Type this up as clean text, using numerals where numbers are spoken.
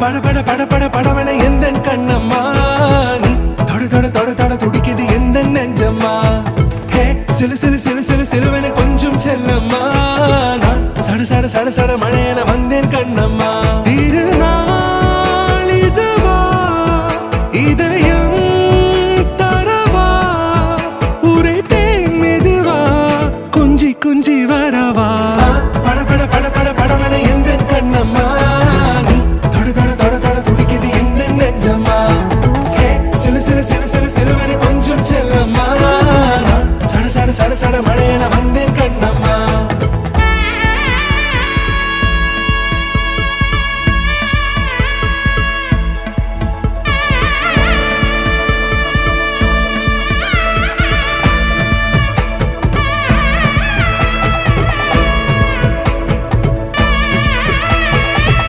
பட பட பட பட படவன எந்த கண்ணம்மா நீ தொட தொட தொட தொட துடிக்குது எந்த நெஞ்சம்மா ஹே சிலு சிலு சிலு சிலு சிலுவன கொஞ்சம் செல்லம்மா நான் சட சட சட சட மழையன